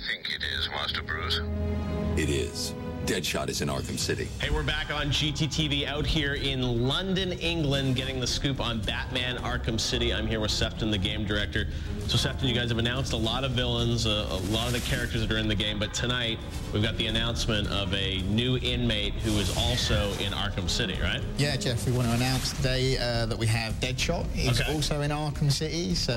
think it is, Master Bruce? It is. Deadshot is in Arkham City. Hey, we're back on GTTV out here in London, England, getting the scoop on Batman Arkham City. I'm here with Sefton, the game director. So, Sefton, you guys have announced a lot of villains, a lot of the characters that are in the game, but tonight we've got the announcement of a new inmate who is also in Arkham City, right? Yeah, Jeff, we want to announce today that we have Deadshot. He's also in Arkham City, so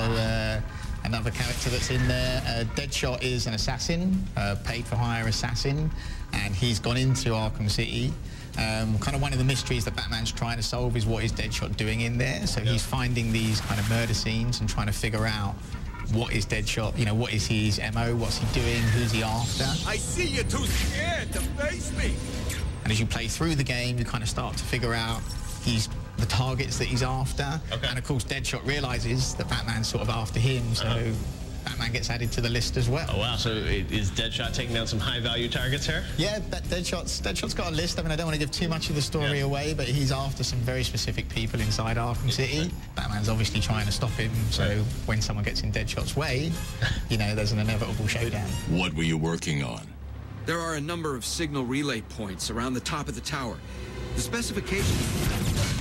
another character that's in there. Deadshot is an assassin, paid-for-hire assassin, and he's gone into Arkham City. Kind of one of the mysteries that Batman's trying to solve is what is Deadshot doing in there. So he's finding these kind of murder scenes and trying to figure out what is Deadshot, you know, what is his MO, what's he doing, who's he after. I see you're too scared to face me. And as you play through the game, you kind of start to figure out the targets that he's after. And of course, Deadshot realizes that Batman's sort of after him, so Batman gets added to the list as well. Oh, wow. So is Deadshot taking down some high-value targets here? Yeah, Deadshot's got a list. I mean, I don't want to give too much of the story away, but he's after some very specific people inside Arkham City. Batman's obviously trying to stop him, so when someone gets in Deadshot's way, you know, there's an inevitable showdown. What were you working on? There are a number of signal relay points around the top of the tower. The specifications...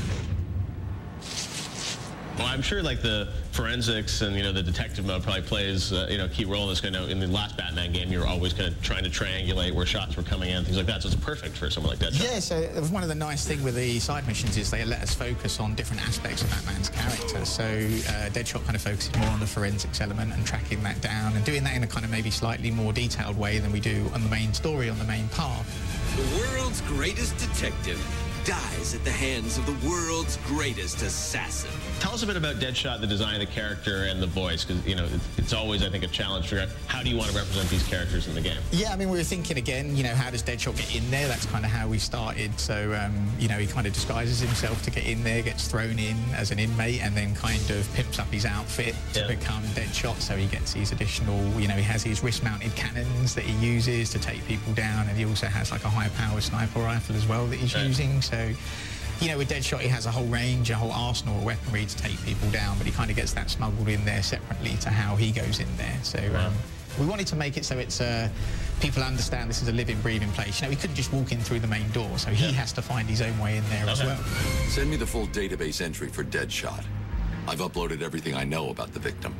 Well, I'm sure like the forensics and, you know, the detective mode probably plays, you know, a key role in this. You know, in the last Batman game, you were always kind of trying to triangulate where shots were coming in, things like that. So it's perfect for someone like that. Yeah, so one of the nice things with the side missions is they let us focus on different aspects of Batman's character. So Deadshot kind of focuses more on the forensics element and tracking that down and doing that in a kind of maybe slightly more detailed way than we do on the main story, on the main path. The world's greatest detective dies at the hands of the world's greatest assassin. Tell us a bit about Deadshot, the design of the character and the voice, because, you know, it's always, I think, a challenge to figure out how do you want to represent these characters in the game. Yeah, I mean, we were thinking again, you know, how does Deadshot get in there? That's kind of how we started. So, you know, he kind of disguises himself to get in there, gets thrown in as an inmate, and then kind of pimps up his outfit to become Deadshot. So he gets these additional, you know, he has these wrist-mounted cannons that he uses to take people down, and he also has like a high-powered sniper rifle as well that he's using. So, you know, with Deadshot, he has a whole range, a whole arsenal of weaponry to take people down, but he kind of gets that smuggled in there separately to how he goes in there. So we wanted to make it so it's people understand this is a living, breathing place. You know, he couldn't just walk in through the main door, so he has to find his own way in there as well. Send me the full database entry for Deadshot. I've uploaded everything I know about the victim.